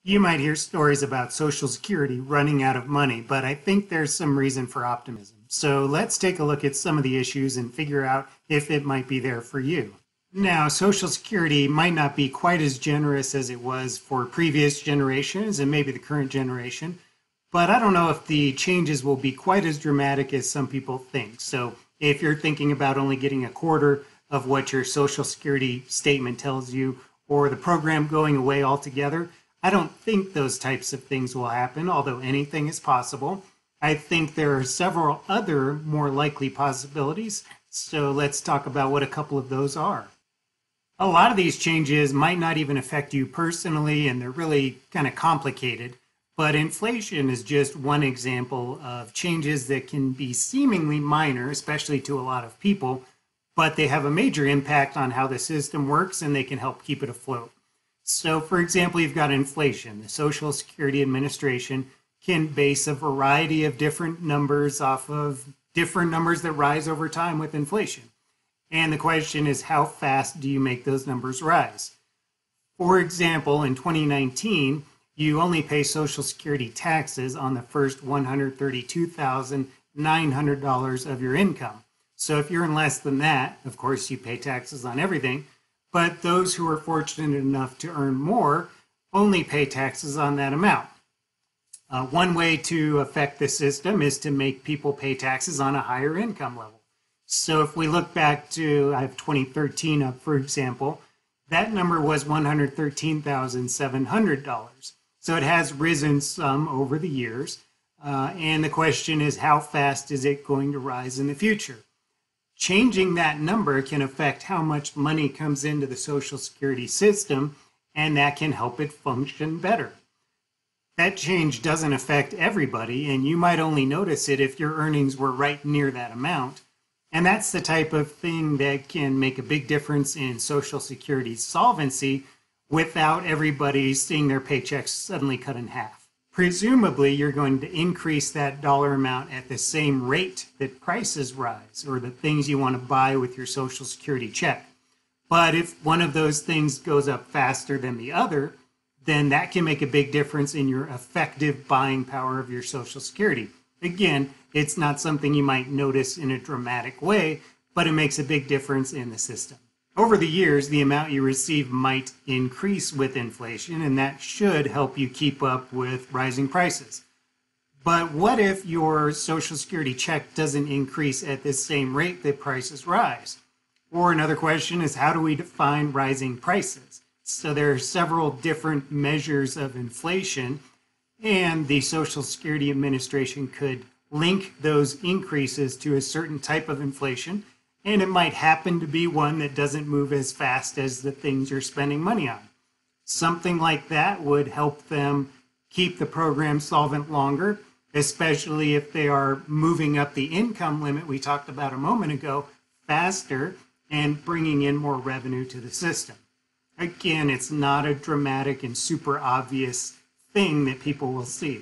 You might hear stories about Social Security running out of money, but I think there's some reason for optimism. So let's take a look at some of the issues and figure out if it might be there for you. Now, Social Security might not be quite as generous as it was for previous generations and maybe the current generation, but I don't know if the changes will be quite as dramatic as some people think. So if you're thinking about only getting a quarter of what your Social Security statement tells you, or the program going away altogether, I don't think those types of things will happen, although anything is possible. I think there are several other more likely possibilities, so let's talk about what a couple of those are. A lot of these changes might not even affect you personally, and they're really kind of complicated, but inflation is just one example of changes that can be seemingly minor, especially to a lot of people, but they have a major impact on how the system works and they can help keep it afloat. So, for example, you've got inflation. The Social Security Administration can base a variety of different numbers off of different numbers that rise over time with inflation. And the question is, how fast do you make those numbers rise? For example, in 2019, you only pay Social Security taxes on the first $132,900 of your income. So if you're in less than that, of course, you pay taxes on everything. But those who are fortunate enough to earn more only pay taxes on that amount. One way to affect the system is to make people pay taxes on a higher income level. So if we look back to, I have 2013 up, for example, that number was $113,700. So it has risen some over the years. And the question is, how fast is it going to rise in the future? Changing that number can affect how much money comes into the Social Security system, and that can help it function better. That change doesn't affect everybody, and you might only notice it if your earnings were right near that amount. And that's the type of thing that can make a big difference in Social Security's solvency without everybody seeing their paychecks suddenly cut in half. Presumably, you're going to increase that dollar amount at the same rate that prices rise, or the things you want to buy with your Social Security check. But if one of those things goes up faster than the other, then that can make a big difference in your effective buying power of your Social Security. Again, it's not something you might notice in a dramatic way, but it makes a big difference in the system. Over the years, the amount you receive might increase with inflation, and that should help you keep up with rising prices. But what if your Social Security check doesn't increase at the same rate that prices rise? Or another question is, how do we define rising prices? So there are several different measures of inflation, and the Social Security Administration could link those increases to a certain type of inflation, and it might happen to be one that doesn't move as fast as the things you're spending money on. Something like that would help them keep the program solvent longer, especially if they are moving up the income limit we talked about a moment ago faster and bringing in more revenue to the system. Again, it's not a dramatic and super obvious thing that people will see.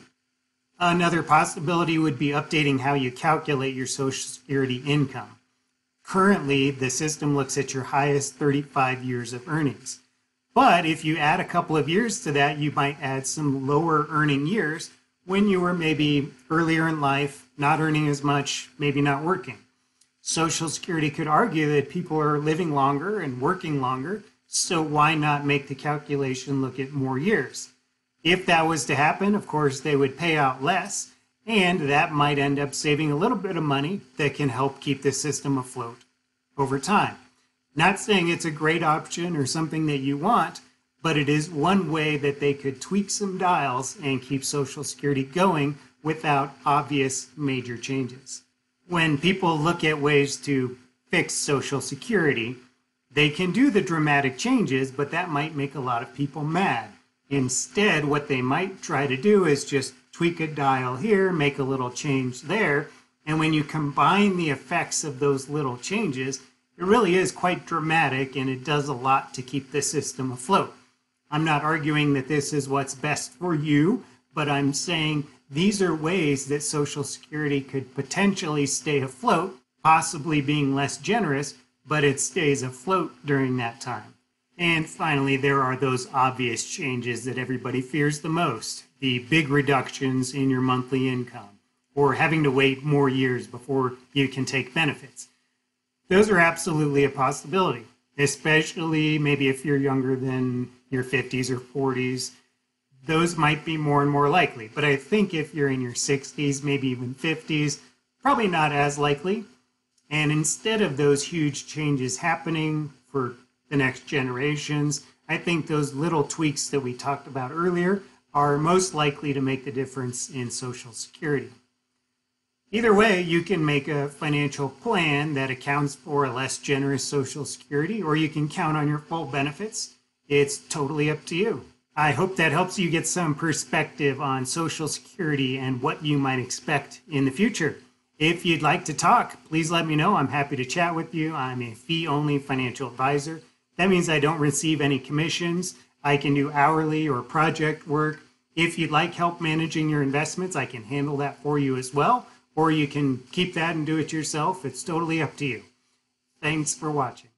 Another possibility would be updating how you calculate your Social Security income. Currently, the system looks at your highest 35 years of earnings. But if you add a couple of years to that, you might add some lower earning years when you were maybe earlier in life, not earning as much, maybe not working. Social Security could argue that people are living longer and working longer, so why not make the calculation look at more years? If that was to happen, of course, they would pay out less, and that might end up saving a little bit of money that can help keep the system afloat over time. Not saying it's a great option or something that you want, but it is one way that they could tweak some dials and keep Social Security going without obvious major changes. When people look at ways to fix Social Security, they can do the dramatic changes, but that might make a lot of people mad. Instead, what they might try to do is just tweak a dial here, make a little change there, and when you combine the effects of those little changes, it really is quite dramatic, and it does a lot to keep the system afloat. I'm not arguing that this is what's best for you, but I'm saying these are ways that Social Security could potentially stay afloat, possibly being less generous, but it stays afloat during that time. And finally, there are those obvious changes that everybody fears the most, the big reductions in your monthly income, or having to wait more years before you can take benefits. Those are absolutely a possibility, especially maybe if you're younger than your 50s or 40s. Those might be more and more likely. But I think if you're in your 60s, maybe even 50s, probably not as likely. And instead of those huge changes happening for the next generations, I think those little tweaks that we talked about earlier are most likely to make the difference in Social Security. Either way, you can make a financial plan that accounts for a less generous Social Security, or you can count on your full benefits. It's totally up to you. I hope that helps you get some perspective on Social Security and what you might expect in the future. If you'd like to talk, please let me know. I'm happy to chat with you. I'm a fee-only financial advisor. That means I don't receive any commissions. I can do hourly or project work. If you'd like help managing your investments, I can handle that for you as well. Or you can keep that and do it yourself. It's totally up to you. Thanks for watching.